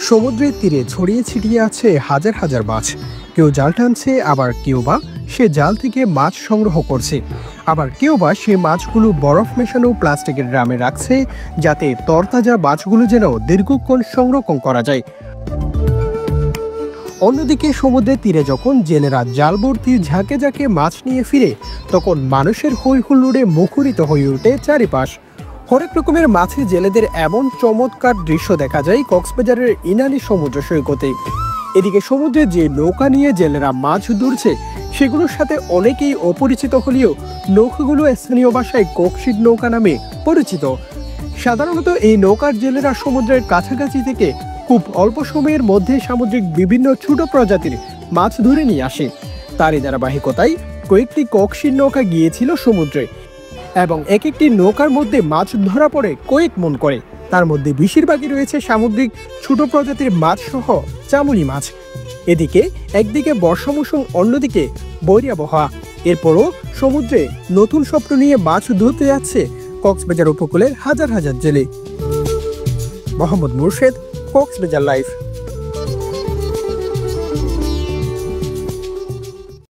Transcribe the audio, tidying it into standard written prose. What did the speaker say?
সমুদ্রের তীরে ছড়িয়ে ছিটিয়ে আছে হাজার হাজার মাছ। কেউ জাল টানছে, আবার কেউ বা সে জাল থেকে মাছ সংগ্রহ করছে, আবার কেউ বা সে মাছগুলো বরফ মেশানো প্লাস্টিকের ড্রামে রাখছে, যাতে তরতাজা মাছগুলো যেন দীর্ঘক্ষণ সংরক্ষণ করা যায়। অন্যদিকে সমুদ্রের তীরে যখন জেলেরা জাল ভর্তি ঝাঁকে ঝাঁকে মাছ নিয়ে ফিরে, তখন মানুষের হৈ হুল্লোড়ে মুখরিত হয়ে ওঠে চারিপাশ। হরেক রকমের মাছে জেলেদের এমন চমৎকার দৃশ্য দেখা যায় কক্সবাজারের ইনানি সমুদ্র সৈকতে। এদিকে সমুদ্রে যে নৌকা নিয়ে জেলেরা মাছ ধরছে, সেগুলোর সাথে অনেকেই অপরিচিত হলেও নৌকাগুলো স্থানীয় ভাষায় ককশিট নৌকা নামে পরিচিত। সাধারণত এই নৌকার জেলেরা সমুদ্রের কাছাকাছি থেকে খুব অল্প সময়ের মধ্যে সামুদ্রিক বিভিন্ন ছোট প্রজাতির মাছ ধরে নিয়ে আসে। তারই ধারাবাহিকতায় কয়েকটি ককশিট নৌকা গিয়েছিল সমুদ্রে, এবং এক একটি নৌকার মধ্যে মাছ ধরা পড়ে কয়েক মন করে। তার মধ্যে বেশিরভাগই রয়েছে সামুদ্রিক ছোট প্রজাতির মাছ সহ চামুনি মাছ। এদিকে একদিকে বর্ষা মৌসুম, অন্যদিকে বৈরী আবহাওয়া। এরপরও সমুদ্রে নতুন স্বপ্ন নিয়ে মাছ ধরতে যাচ্ছে কক্সবাজার উপকূলের হাজার হাজার জেলে। মোহাম্মদ মুর্শেদ, কক্সবাজার লাইভ।